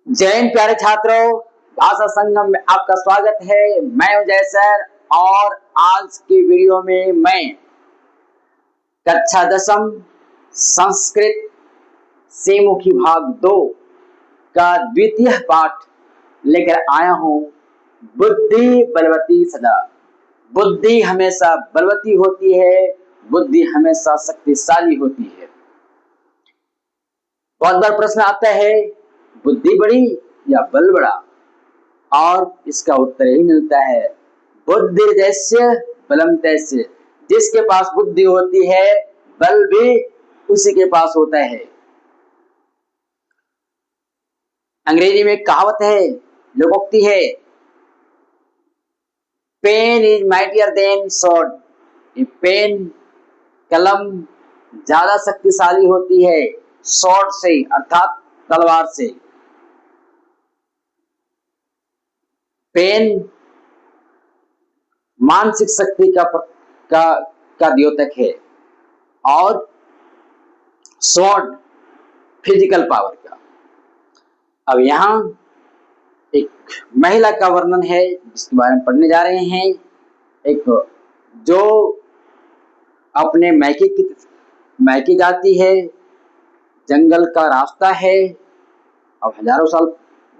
जैन प्यारे छात्रों, भाषा संगम में आपका स्वागत है। मैं हूं जय सर और आज की वीडियो में मैं कक्षा 10वीं संस्कृत सेमुखी भाग 2 का द्वितीय पाठ लेकर आया हूं। बुद्धि बलवती सदा। बुद्धि हमेशा बलवती होती है, बुद्धि हमेशा शक्तिशाली होती है। बहुत बार प्रश्न आता है, बुद्धि बड़ी या बल बड़ा, और इसका उत्तर ही मिलता है बुद्धि जैसे बलम तैसे। जिसके पास बुद्धि होती है, बल भी उसी के पास होता है। अंग्रेजी में कहावत है, लोकोक्ति है, pen is mightier than sword. Pen, कलम ज्यादा शक्तिशाली होती है स्वॉर्ड से, अर्थात तलवार से। पेन मानसिक शक्ति का द्योतक है और स्वॉर्ड फिजिकल पावर का। अब यहाँ एक महिला का वर्णन है जिसके बारे में पढ़ने जा रहे हैं। एक जो अपने मैके जाती है, जंगल का रास्ता है। अब हजारों साल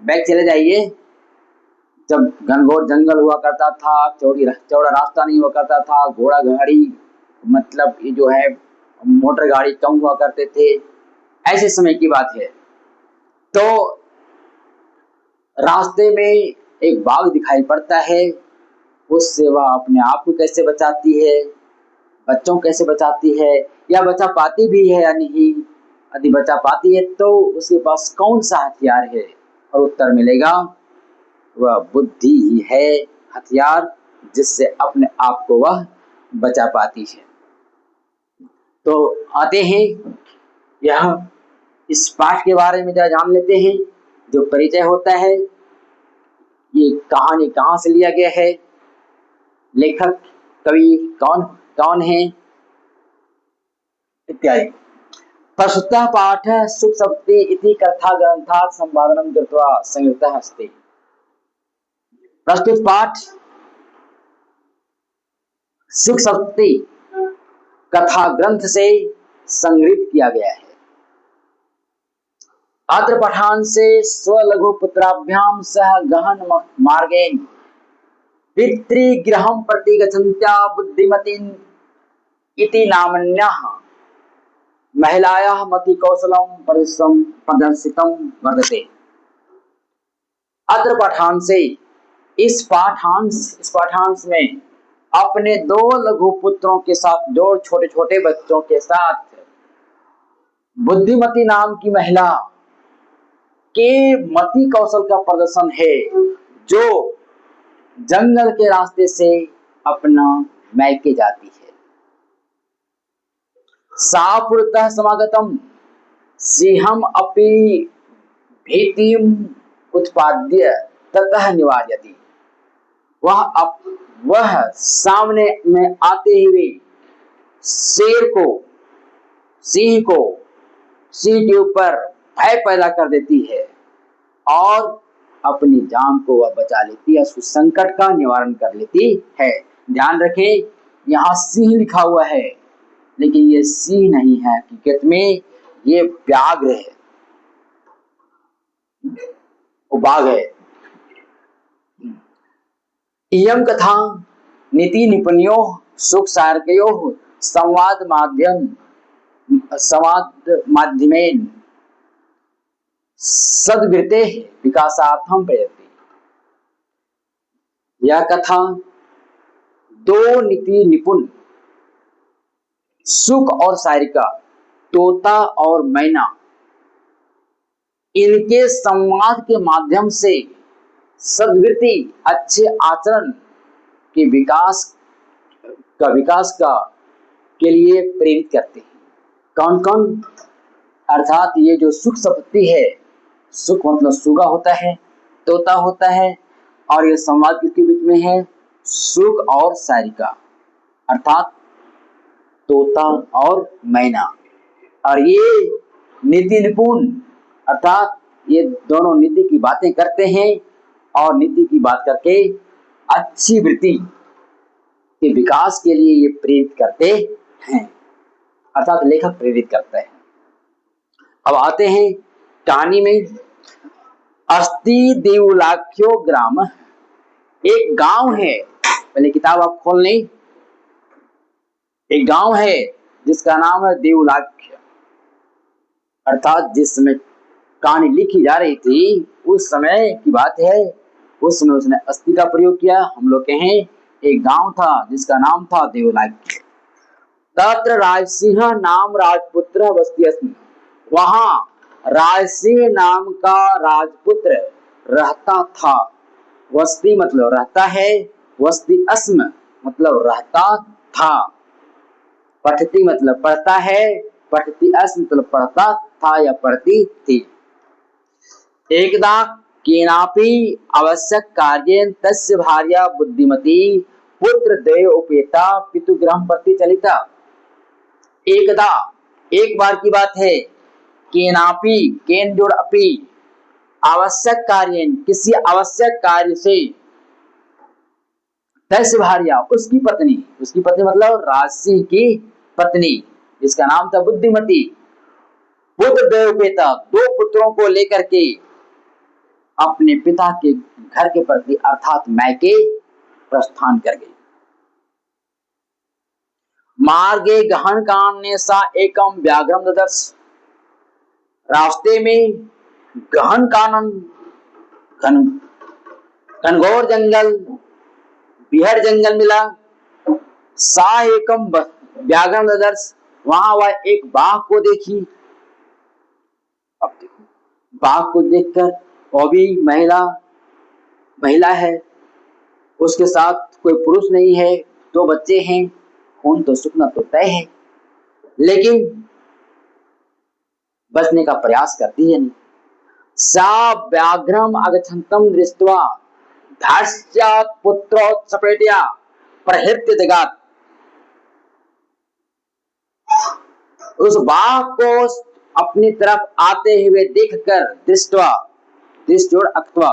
बैक चले जाइए, जब घनघोर जंगल हुआ करता था, चौड़ा रास्ता नहीं हुआ करता था, घोड़ा गाड़ी मतलब ये जो है मोटर गाड़ी कम हुआ करते थे। ऐसे समय की बात है। तो रास्ते में एक बाघ दिखाई पड़ता है। उससे वह अपने आप को कैसे बचाती है, बच्चों को कैसे बचाती है, या बचा पाती भी है या नहीं। यदि बचा पाती है तो उसके पास कौन सा हथियार है, और उत्तर मिलेगा वह बुद्धि ही है हथियार, जिससे अपने आप को वह बचा पाती है। तो आते हैं यह इस पाठ के बारे में जरा जान लेते हैं। जो परिचय होता है, ये कहानी कहाँ से लिया गया है, लेखक कवि कौन है इत्यादि। प्रस्तुतः पाठ सुखसप्ति इति कथा ग्रंथात् संपादनं कृत्वा संगृहीतः अस्ति। प्रस्तुत पाठ सुखसप्ति कथा ग्रंथ से संग्रहित किया गया है। अत्र पठान से स्वलघु पुत्राभ्याम सह गहन मार्गेण पितृगृहं प्रति गच्छन्त्या बुद्धिमतीं इति नाम्न्याः महिलायाः मति कौशलं प्रदर्शितं वर्तते। अत्र पाठांश से, इस पाठांश में अपने 2 लघु पुत्रों के साथ, 2 छोटे छोटे बच्चों के साथ बुद्धिमती नाम की महिला के मति कौशल का प्रदर्शन है, जो जंगल के रास्ते से अपना मैके जाती है। सा पुरतः समागतम सिंहम अपि भीतिम उत्पाद्य ततः निवार्यति। वह सामने में आते हुए सिंह के ऊपर भय पैदा कर देती है और अपनी जान को वह बचा लेती है, उस संकट का निवारण कर लेती है। ध्यान रखें, यहाँ सिंह लिखा हुआ है, लेकिन ये सिंह नहीं है, हकीकत में ये व्याघ्र है, वो बाघ है। इयं कथा नीति निपुण्यो सुख सारकयो संवाद माध्यमेन सद्वृत्ते विकासार्थम प्रयति। यह कथा 2 नीति निपुण सुख और सारिका, तोता और मैना, इनके संवाद के माध्यम से सद्वृत्ति, अच्छे आचरण के विकास के लिए प्रेरित करते हैं। कौन कौन? अर्थात ये जो सुख संपत्ति है, सुख मतलब सुगा होता है, तोता होता है, और ये संवाद किसके बीच में है? सुख और सारिका, अर्थात तोता और मैना। और ये नीति निपुण अर्थात ये दोनों नीति की बातें करते हैं और नीति की बात करके अच्छी वृत्ति के विकास के लिए ये प्रेरित करते हैं, अर्थात लेखक प्रेरित करते हैं। अब आते हैं कहानी में। अस्ति देवलाख्यो ग्राम, एक गांव है, पहले किताब आप खोल लें। एक गांव है जिसका नाम है देवलाख्य, अर्थात जिस समय कहानी लिखी जा रही थी उस समय की बात है। उस समय उसने अस्थि का प्रयोग किया। हम लोग कहें एक गांव था जिसका नाम था देवलाख्य। तत्र राजसिंह नाम राजपुत्र वस्ति अस्मि, वहां राजसिंह नाम का राजपुत्र रहता था। वस्ती मतलब रहता है, वस्ति अस्म मतलब रहता था, पठती मतलब पढ़ता है, पठती अस्म मतलब पढ़ता था या पढ़ती थी। एकदा केनापि आवश्यक कार्येन तस्य भार्या बुद्धिमती पुत्र द्वय उपेता पितुगृहं प्रति चलिता। एकदा, एक बार की बात है, केनापि, केन जोड़ अपि, आवश्यक कार्य, किसी आवश्यक कार्य से, तस्य भार्या उसकी पत्नी मतलब राजसिंह की पत्नी जिसका नाम था बुद्धिमती, पुत्र द्वय उपेता, दो पुत्रों को लेकर के अपने पिता के घर के प्रति अर्थात मैके प्रस्थान कर गई। मार्गे गहन कान्य सा एकम व्याघ्रम ददर्श, रास्ते में गहन कानन, घनघोर जंगल, बिहड़ जंगल मिला। सा एकम व्याघ्रम ददर्श, वहां वह एक बाघ को देखी। अब देखो, बाघ को देखकर, वो भी महिला है, उसके साथ कोई पुरुष नहीं है, दो बच्चे हैं, खून तो सूखना तो तय है, लेकिन बचने का प्रयास करती है नहीं। सा व्याघ्रम अगछन्तम दृष्ट्वा धर्ष्यात् पुत्रोत्सपेट्या प्रहृत्य जगात्, उस बाघ को अपनी तरफ आते हुए देखकर, दृष्ट्वा, दृष्टोड़ अक्त्वा,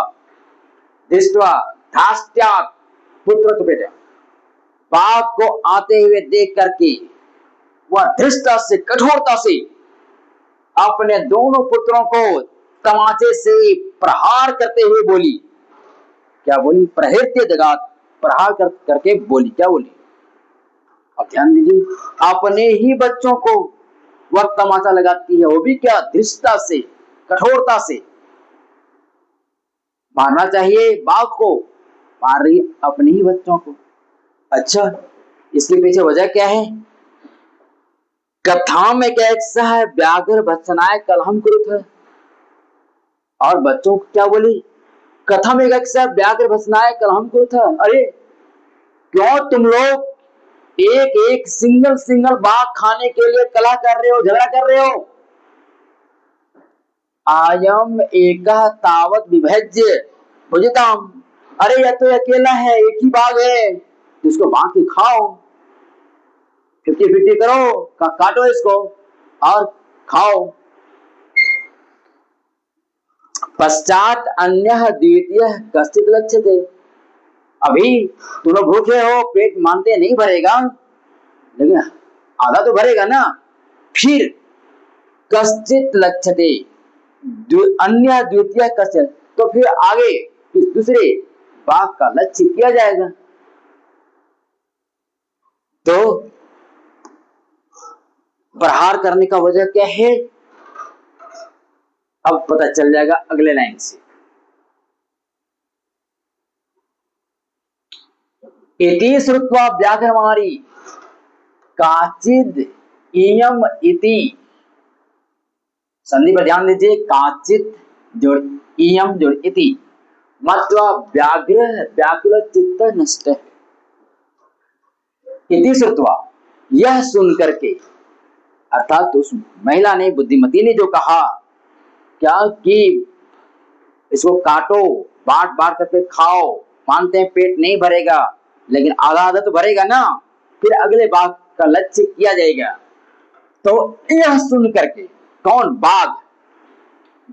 दृष्ट्वा धास्त्यात् पुत्रोत्सपेट्या, बाघ को आते हुए देख करके वह धृष्टता से, कठोरता से अपने दोनों पुत्रों को तमाचे से प्रहार करते हुए बोली। क्या बोली? प्रहृत्य जगात्, प्रहार करके बोली। क्या बोली? अब ध्यान दीजिए, अपने ही बच्चों को वह तमाचा लगाती है, वो भी क्या? धृष्टता से, कठोरता से। मारना चाहिए बाघ को, मार रही अपने ही बच्चों को। अच्छा, इसके पीछे वजह क्या है? कथा में क्या है? व्याघ्र भत्सनाय कलहम कुरुत, और बच्चों को क्या बोली? कथा में व्याघ्र भत्सनाय कलहम कुरुत। अरे क्यों तुम लोग एक एक सिंगल बाघ खाने के लिए कलह कर रहे हो, झगड़ा कर रहे हो? आयम एक तावत विभज्य भुजताम, अरे यह तो अकेला है, एक ही बाघ है, जिसको बांध के खाओ, 50-50 करो, काटो इसको और खाओ। पश्चात अन्य द्वितीय कश्चित लक्ष्यते, अभी तुम लोग भूखे हो, पेट मानते नहीं भरेगा, लेकिन आधा तो भरेगा ना। फिर कश्चित लक्ष्यते, अन्य द्वितीय कश्चित, तो फिर आगे इस दूसरे बाघ का लक्ष्य किया जाएगा। तो प्रहार करने का वजह क्या है? अब पता चल जाएगा अगले लाइन से। इति श्रुत्वा व्याघ्रमारी काचिद इयम इति, संधि पर ध्यान दीजिए, काचित जोड़ इयम जोड़ इति, मतलब व्याघ्र व्याकुल चित्त नष्ट है। इति श्रुत्वा, यह सुन करके, अर्थात उस महिला ने, बुद्धिमती ने जो कहा क्या कि इसको काटो, बांट बांट करके खाओ, मानते हैं पेट नहीं भरेगा, लेकिन आधा आधा तो भरेगा ना, फिर अगले बाघ का लक्ष्य किया जाएगा। तो यह सुन करके, कौन? बाघ,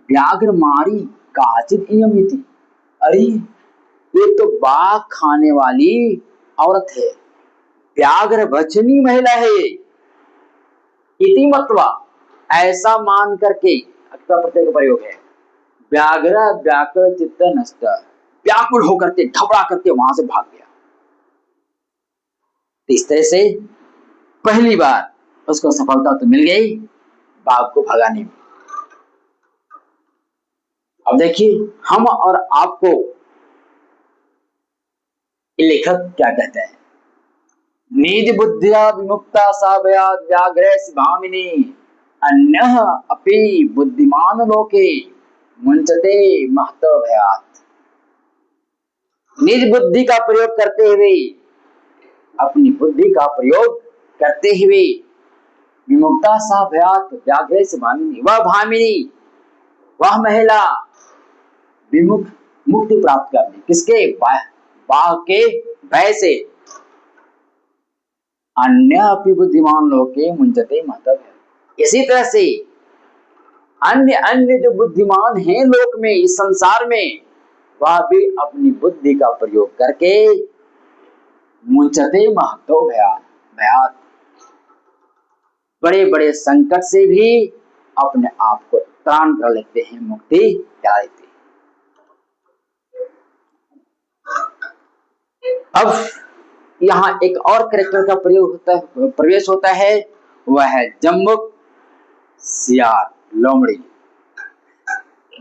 व्याघ्र मारी काचित इयमिति। अरे ये तो बाघ खाने वाली औरत है, व्याघ्र भक्षणी महिला है ये। इति मत्वा, ऐसा मान करके अक्ता प्रत्यय का प्रयोग है। व्याघ्र व्याकुल चित्त नष्ट, व्याकुल होकर के घबरा करके वहां से भाग गया। इस तरह से पहली बार उसको सफलता तो मिल गई बाघ को भगाने में। अब देखिए हम और आपको लेखक क्या कहते हैं। निज बुद्धिया विमुक्ता सा भयात् व्याघ्रस्य भामिनी, अन्यः अपि बुद्धिमान लोके मुंचते महतो भयात्। निज बुद्धि का प्रयोग करते हुए, अपनी बुद्धि का प्रयोग करते हुए, विमुक्ता सा भयात् व्याघ्रस्य भामिनी, वह भामिनी, वह महिला विमुख मुक्ति प्राप्त कर ली। किसके? बाघ के भय से। अन्य अपि बुद्धिमान लोके मुंचते महतो भयात्। इसी तरह से अन्य अन्य जो बुद्धिमान हैं लोक में, इस संसार में, वह भी अपनी बुद्धि का प्रयोग करके मुंचते महतो भयात्, बड़े बड़े संकट से भी अपने आप को त्राण कर लेते हैं, मुक्ति पा लेते हैं। अब यहाँ एक और कैरेक्टर का प्रयोग होता है, प्रवेश होता है, वह है जम्बुक सियार लोमड़ी।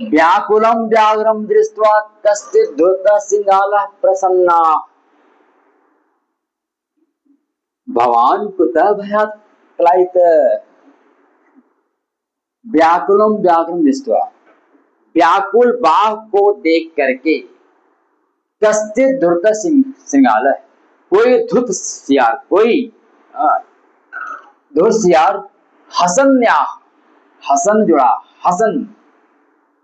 व्याकुलम व्याघ्रम दृष्ट्वा कश्चित् धूर्तः सिंहालः प्रसन्ना, भवान कुतः भयात् पलायित। व्याकुलम व्याघ्रम दृष्ट्वा, व्याकुल बाघ को देख करके, कश्चित् धूर्तः सिंहालः, कोई धूर्त सियार, कोई धूर्त सियार, हसन्या, हसन जुड़ा, हसन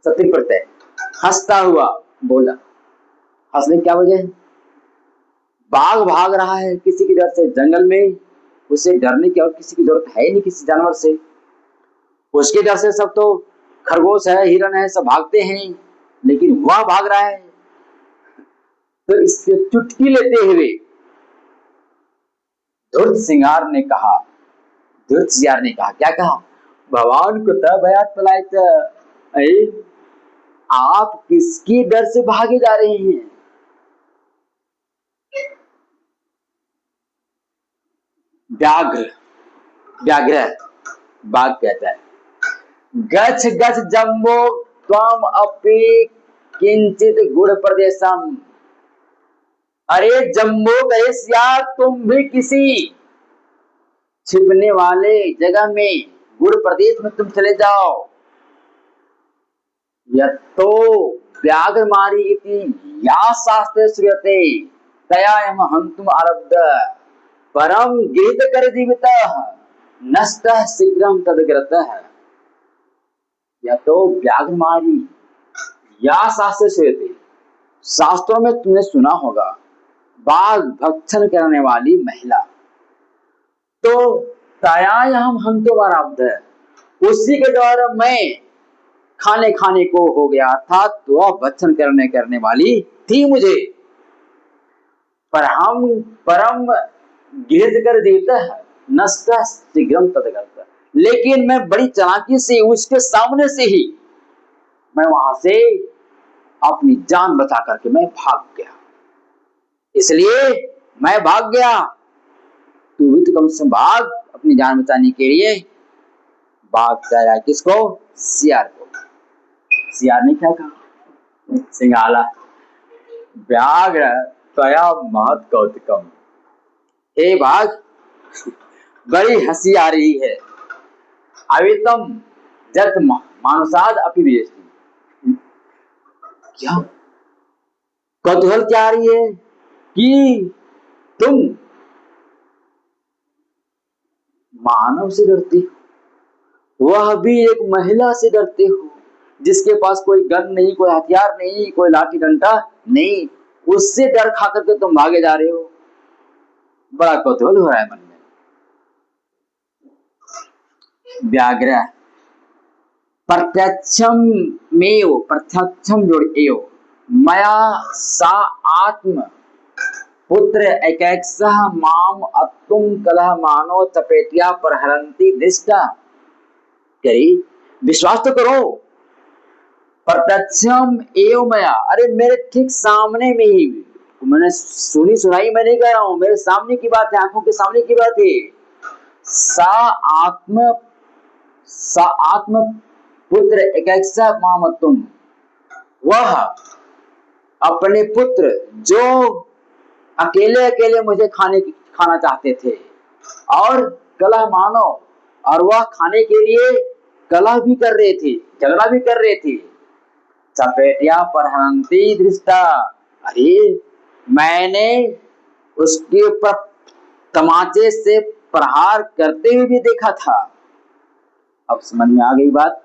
सती प्रत्यय, हंसता हुआ बोला। हंसने क्या वजह है? बाघ भाग रहा है किसी की डर से जंगल में, उसे डरने की और किसी की जरूरत है नहीं, किसी जानवर से। उसके डर से सब तो खरगोश है, हिरन है, सब भागते हैं, लेकिन वह भाग रहा है। तो इससे चुटकी लेते हुए धूर्त सिंगार ने कहा, धूर्त सियार ने कहा, क्या कहा? भगवान कुतः भयात् पलायित, आप किसकी डर से भागे जा रहे हैं? व्याघ्र, व्याघ्र बाघ कहता है, गच्छ गच्छ जम्बो त्वम अपि किंचित गुड़ प्रदेशम। अरे जम्बो गए सियार, तुम भी किसी छिपने वाले जगह में, गुड़ प्रदेश में तुम चले जाओ। यत्तो व्याघ्र मारी इति या शास्त्रे श्रूयते तयायम हन्तुम आरब्ध, परम गीत कर जीवितः नष्टः शीघ्रं तदग्रतः। यत्तो व्याघ्र मारी या शास्त्रे श्रूयते, शास्त्रों में तुमने सुना होगा बाघ भक्षण करने वाली महिला। तो तयायम हन्तुम आरब्ध, उसी के द्वारा मैं खाने खाने को हो गया, अर्थात वह भक्षण करने वाली थी मुझे। पर हम परम गृहत कर देता है, नष्ट शीघ्रम तदगत, लेकिन मैं बड़ी चालाकी से उसके सामने से ही मैं वहां से अपनी जान बचा करके मैं भाग गया। इसलिए मैं भाग गया, तू भी तो कम से भाग अपनी जान बचाने के लिए। भाग गया किसको? सियार को। सियार ने क्या कहा? सिंहाला, व्याघ्र त्वया महत् कौतुकम, हे बाघ बड़ी हंसी आ रही है। अवितम जत मानुषाद अपि वेष्टि, क्या कौतूहल क्या आ रही है कि तुम मानव से डरते हो, वह भी एक महिला से डरते हो जिसके पास कोई गन नहीं, कोई हथियार नहीं, कोई लाठी डंडा नहीं, उससे डर खा करके तुम भागे जा रहे हो। बड़ा कौतूहल हो रहा है मन में। व्याघ्र प्रत्यक्षम जोड़ एव मया सा आत्म पुत्र एकैक्सः माम अत्तुम कलह मानो चपेटिया पर हरंती दृष्टा। कही विश्वास तो करो, प्रत्यक्षम एव मया, अरे मेरे ठीक सामने में ही, मैंने सुनी सुनाई मैं नहीं कह रहा हूं, मेरे सामने की बात है, आंखों के सामने की बात है। सा आत्म सा आत्म पुत्र एकैक्सा मामत्तुम, वह अपने पुत्र जो अकेले अकेले मुझे खाना चाहते थे, और कलह मानो, और वह खाने के लिए कलह भी कर रहे थे, झगड़ा भी कर रहे थे। चपेटिया पर हंती दृष्टा, अरे मैंने उसके ऊपर तमाचे से प्रहार करते हुए भी देखा था। अब समझ में आ गई बात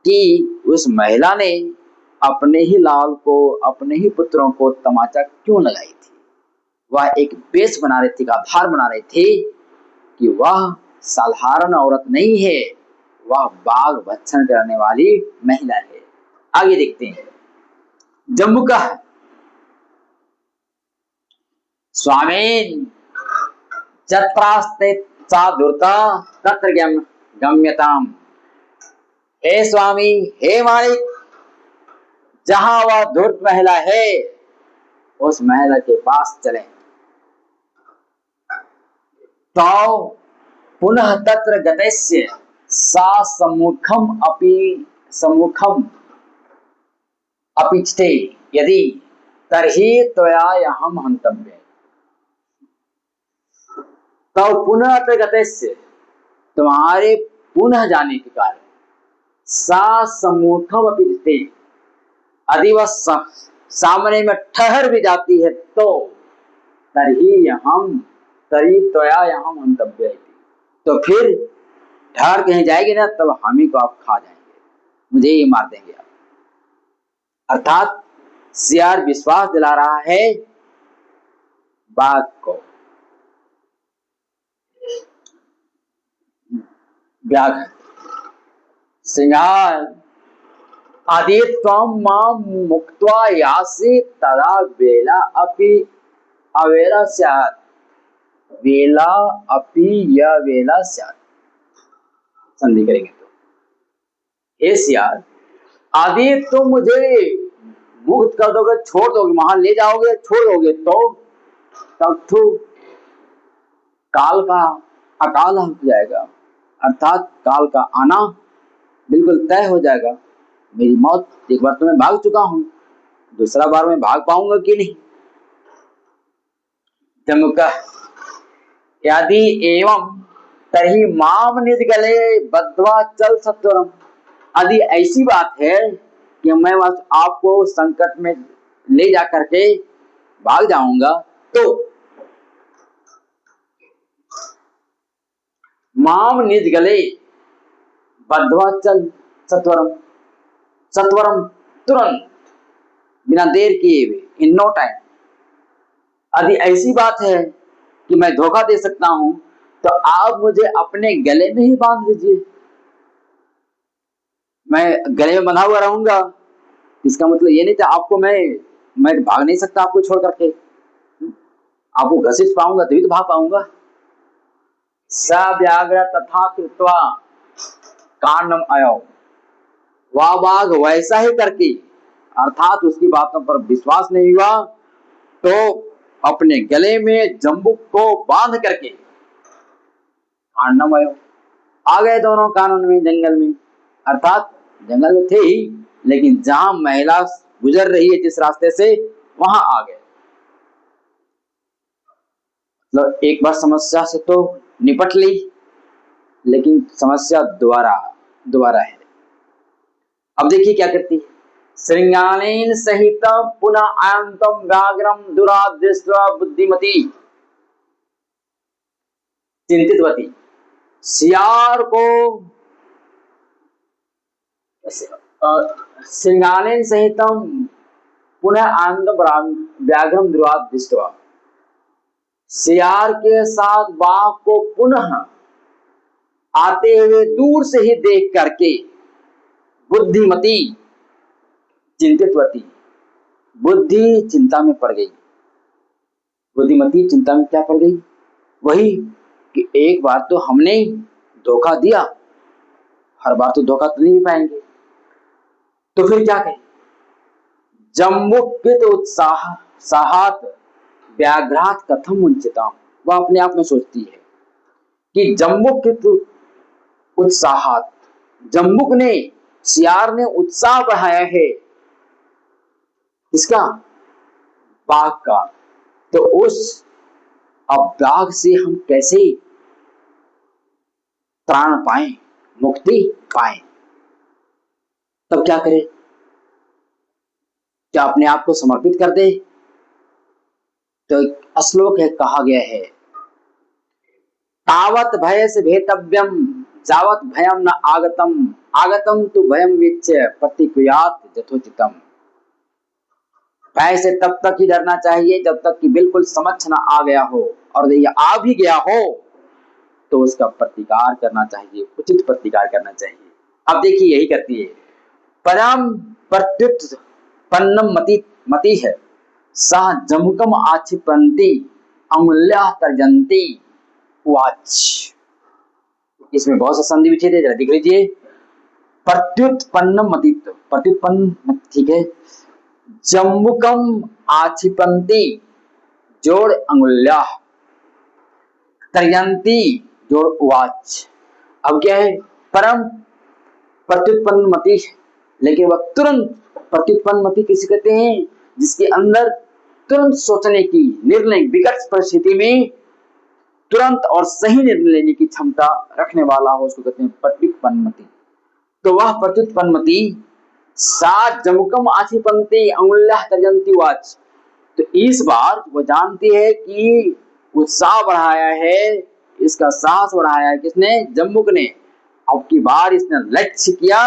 कि उस महिला ने अपने ही लाल को, अपने ही पुत्रों को तमाचा क्यों लगाई थी। वह एक बेस बना रही थी, आधार बना रही थी कि वह साधारण औरत नहीं है, वह बाघ भक्षण करने वाली महिला है। आगे देखते हैं। जम्मू का स्वामीन चत्रास्ते सा दुर्ता तत्र गम्यताम, हे स्वामी, हे मालिक, जहां वह धूर्त महिला है उस महिला के पास चलें। तो पुनः तत्र गतस्य सा सम्मुखम अपिचते यदि तर्हि त्वया हम हंतव्य। तो पुनः तत्र गतस्य, तुम्हारे पुनः जाने के कारण, सा सम्मुखम अपिचते, यदि वह सामने में ठहर भी जाती है तो तरी त्वया यहाँ मंतव्य, तो फिर ठहर कहीं जाएगी ना, तब हम ही को आप खा जाएंगे, मुझे ही मार देंगे आप। अर्थात सियार विश्वास दिला रहा है बाघ को। व्याघ सिंगार आदि त्वं मां मुक्त्वा यासि तदा वेला अपि अवेला स्यात्, वेला अपि या वेला स्यात्, संधि करेंगे तो, हे सियार, आदि तुम मुझे मुक्त कर दोगे, छोड़ दोगे, वहां ले जाओगे, छोड़ दोगे, तो तब तो काल का अकाल हो जाएगा, अर्थात काल का आना बिल्कुल तय हो जाएगा। मेरी मौत, एक बार तो मैं भाग चुका हूं, दूसरा बार मैं भाग पाऊंगा कि नहीं। जमुका यदि एवं तर्हि माम निज गले बद्ध्वा चल सत्वरम, यदि ऐसी बात है कि मैं आपको संकट में ले जा करके भाग जाऊंगा, तो माम निज गले बद्ध्वा चल सत्वरम, सत्वरम तुरंत, बिना देर किए हुए, इन नो टाइम। यदि ऐसी बात है कि मैं धोखा दे सकता हूं, तो आप मुझे अपने गले में ही बांध लीजिए, मैं गले में बंधा हुआ रहूंगा। इसका मतलब ये नहीं था आपको मैं भाग नहीं सकता आपको छोड़ करके, आपको घसीट पाऊंगा तभी तो भाग पाऊंगा। व्याघ्र तथा कृत्वा कांडम अयो, वह बाघ वैसा ही करके, अर्थात उसकी बातों पर विश्वास नहीं हुआ, तो अपने गले में जंबूक को बांध करके कांडम अयो, आ गए दोनों कानून में, जंगल में, अर्थात जंगल में थे ही, लेकिन जहां महिला गुजर रही है जिस रास्ते से, वहां आ गए। मतलब एक बार समस्या से तो निपट ली, लेकिन समस्या दोबारा है। अब देखिए क्या करती है। श्रृंगानेन सहित पुनः आयंतम व्याघ्रम दुरादृष्ट्वा बुद्धिमती चिंतितवती, सियार को श्रृंगानेन सहितम पुनः आयंतम व्याघ्रम दुरादृष्ट्वा, सियार के साथ बाघ को पुनः आते हुए दूर से ही देख करके बुद्धिमती चिंतितवती, बुद्धि चिंता में पड़ गई, बुद्धिमती चिंता में क्या पड़ गई, वही कि एक बार तो हमने धोखा दिया, हर बार तो धोखा तो नहीं पाएंगे, तो फिर क्या करें। जम्बुकृत उत्साह साहत व्याघ्रात कथम वंचिताम, वह अपने आप में सोचती है कि जम्बुकृत उत्साहत, जम्बुक ने, सियार ने उत्साह बढ़ाया है इसका, बाघ का, तो उस अब बाघ से हम कैसे त्राण पाए, मुक्ति पाए, तब क्या करें। क्या अपने आप को समर्पित कर दे। तो श्लोक है, कहा गया है, तावत भय से भेतव्यम जावत भयम न आगतम, आगतम तो भयम वीच्य प्रतिक्रियात यथोचितम। भय से तब तक ही डरना चाहिए जब तक कि बिल्कुल समझ ना आ गया हो, और यदि आ भी गया हो तो उसका प्रतिकार करना चाहिए, उचित प्रतिकार करना चाहिए। अब देखिए यही करती है, परम प्रत्युत पन्नम मति मति है, सह जमुकम आक्षिपन्ति अमूल्य तर्जन्ति वाच। इसमें बहुत सा संधि विच्छेद है, जरा देख लीजिए। प्रत्युत्पन्नम मतित्व, प्रत्युत्पन्न ठीक है, जम्बुकम आक्षिपन्ति जोड़ अंगुल्या, तर्जन्ति जोड़ उवाच। अब क्या है, परम प्रत्युत्पन्न मति, लेकिन वह तुरंत, प्रत्युत्पन्न मति किसे कहते हैं, जिसके अंदर तुरंत सोचने की, निर्णय विकट परिस्थिति में तुरंत और सही निर्णय लेने की क्षमता रखने वाला हो, उसको कहते हैं प्रत्युत्पन्न मति। तो वह प्रत्युत्पन्न मति सात जमुकम आक्षिपन्ति अंगुल्यः तर्जन्ति वाच। तो इस बार वो जानती है कि उत्साह बढ़ाया है, इसका साहस बढ़ाया है किसने, जम्बुक ने। अब की बार इसने लक्ष्य किया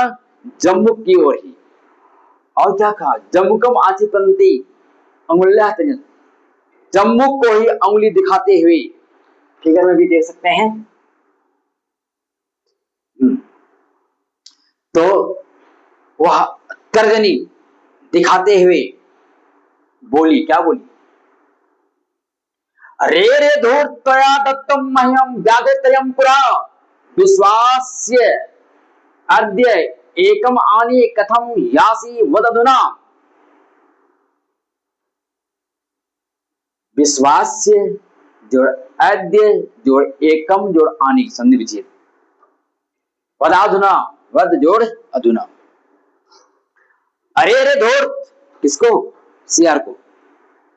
जम्बुक की ओर ही, और क्या कहा, जम्बुकम आक्षिपन्ति अंगुल्यः तर्जन्ति, जम्बुक को ही अंगुली दिखाते हुए, फिगर में भी देख सकते हैं। तो वह तर्जनी दिखाते हुए बोली, क्या बोली, रे रे धूर्तया दत्तम मह्यम व्याघ्रत्रयम पुरा विश्वास्य अद्य एकम आनी कथम यासी वदधुना। विश्वास्य जोड़ अद्य जोड़ एकम जोड़ आनी संधि विच्छेद, वदाधुना वद जोड़ अधुना। अरे रे धूर्त, किसको, सियार को,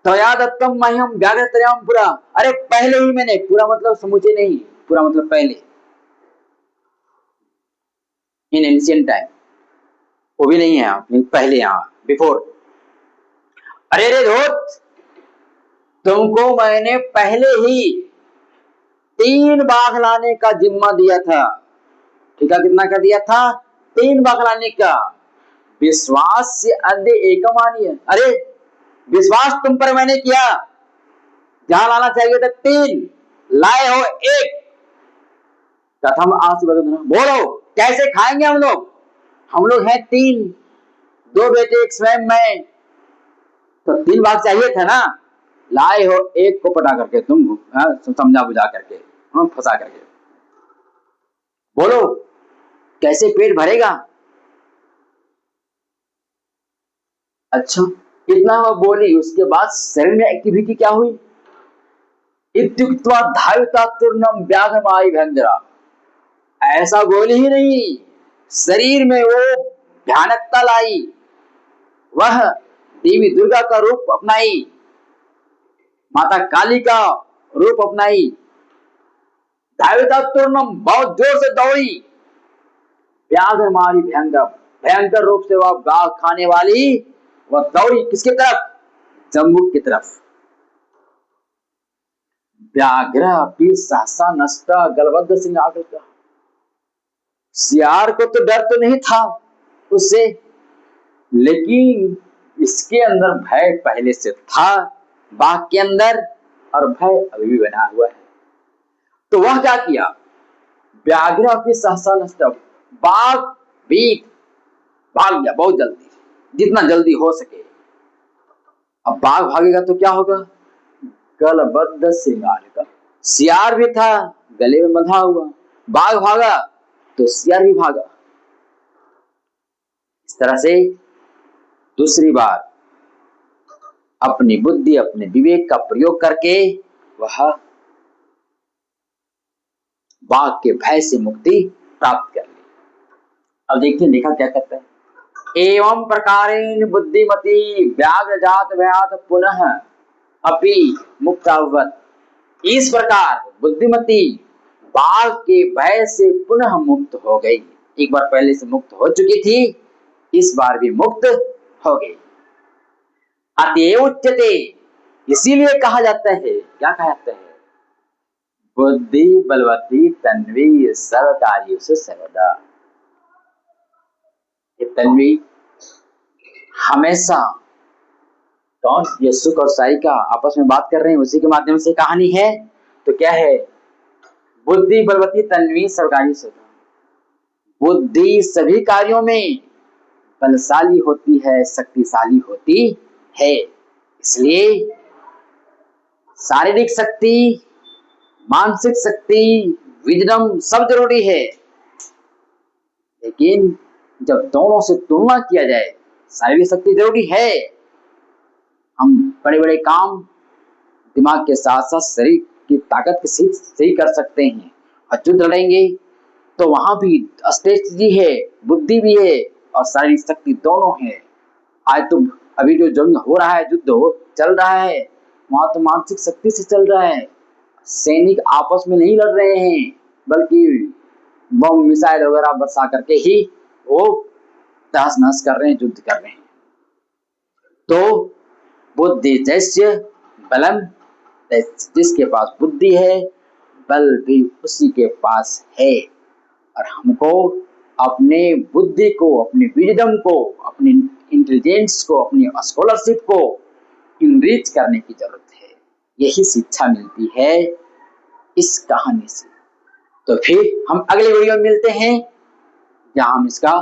त्वया दत्तम मह्यम व्याघ्रत्रयम पुरा, अरे पहले ही मैंने, पूरा मतलब समूचे नहीं, पूरा मतलब पहले, इन एंशिएंट टाइम, वो भी नहीं है यहाँ, पहले यहाँ बिफोर। अरे रे धूर्त, तुमको मैंने पहले ही 3 बाघ लाने का जिम्मा दिया था। ठेका कितना का दिया था, 3 बाघ लाने का। विश्वास से अद्य एकम आनी है, अरे विश्वास तुम पर मैंने किया, जहां लाना चाहिए था 3, लाए हो 1। कथम आसी बदलना, बोलो कैसे खाएंगे हम लोग हैं 3, 2 बेटे 1 स्वयं मैं, तो 3 भाग चाहिए था ना, लाए हो 1 को पटा करके तुम, समझा बुझा करके, फंसा करके, बोलो कैसे पेट भरेगा। अच्छा, इतना वह बोली, उसके बाद शरीर में एक्टिविटी क्या हुई, इत्युक्त्वा धाविता तूर्णम व्याघ्रमाई भयंकरा। ऐसा बोली ही नहीं, शरीर में वो भयानकता लाई, वह देवी दुर्गा का रूप अपनाई, माता काली का रूप अपनाई। धाविता तूर्णम, बहुत जोर से दौड़ी, व्याघ्रमाई भयंकर, भयंकर रूप से वह गाय खाने वाली, वह दौड़ी किसकी तरफ, जम्बुक की तरफ। व्याघ्र अपि सहसा नष्ट गलबद्ध सिंह आकृत, सियार को तो डर तो नहीं था उससे, लेकिन इसके अंदर भय पहले से था, बाघ के अंदर, और भय अभी भी बना हुआ है। तो वह क्या किया, व्याघ्र अपि सहसा नष्ट, बाघ भी भाग गया बहुत जल्दी, जितना जल्दी हो सके। अब बाघ भागेगा तो क्या होगा? गलबद्ध सिंगार का, सियार भी था गले में बंधा हुआ, बाघ भागा तो सियार भी भागा। इस तरह से दूसरी बार अपनी बुद्धि अपने विवेक का प्रयोग करके वह बाघ के भय से मुक्ति प्राप्त कर ली। अब देखिए लेखक क्या कहता है, एवं प्रकारेण बुद्धिमती व्याघ्र जात भयात पुनः अपि मुक्तावत। इस प्रकार बुद्धिमती बाघ के भय से पुनः मुक्त हो गई। एक बार पहले से मुक्त हो चुकी थी, इस बार भी मुक्त हो गई। अतएव उच्यते, इसीलिए कहा जाता है, क्या कहा जाता है? बुद्धि बलवती तन्वी सर्व कार्येषु सर्वदा। ये तन्वी हमेशा, कौन? ये सुख और सारिका आपस में बात कर रहे हैं, उसी के माध्यम से कहानी है। तो क्या है? बुद्धि बलवती तन्वी सर्व कार्येषु सर्वदा। बुद्धि सभी कार्यों में बलशाली होती है, शक्तिशाली होती है। इसलिए शारीरिक शक्ति, मानसिक शक्ति, विजडम सब जरूरी है, लेकिन जब दोनों से तुलना किया जाए, शारीरिक शक्ति जरूरी है। हम बड़े बड़े काम दिमाग के साथ साथ शरीर की ताकत के से ही कर सकते हैं। और युद्ध लड़ेंगे तो वहां भी स्ट्रेटजी है, बुद्धि भी है और शारीरिक शक्ति दोनों है। आज तो अभी जो जंग हो रहा है, युद्ध चल रहा है, वहां तो मानसिक शक्ति से चल रहा है। सैनिक आपस में नहीं लड़ रहे हैं, बल्कि बम मिसाइल वगैरह बरसा करके ही वो तहस नहस कर रहे हैं, युद्ध कर रहे हैं। तो बुद्धि जैसे बलम, जिसके पास बुद्धि है बल भी उसी के पास है। और हमको अपने बुद्धि को, अपने विजडम को, अपनी इंटेलिजेंस को, अपनी स्कॉलरशिप को इनरीच करने की जरूरत है। यही शिक्षा मिलती है इस कहानी से। तो फिर हम अगले वीडियो में मिलते हैं, जहां हम इसका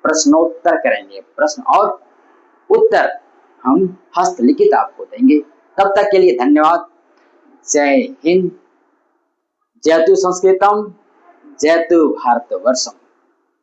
प्रश्नोत्तर करेंगे। प्रश्न और उत्तर हम हस्तलिखित आपको देंगे। तब तक के लिए धन्यवाद। जय हिंद, जयतु संस्कृतम, जयतु भारतवर्षम।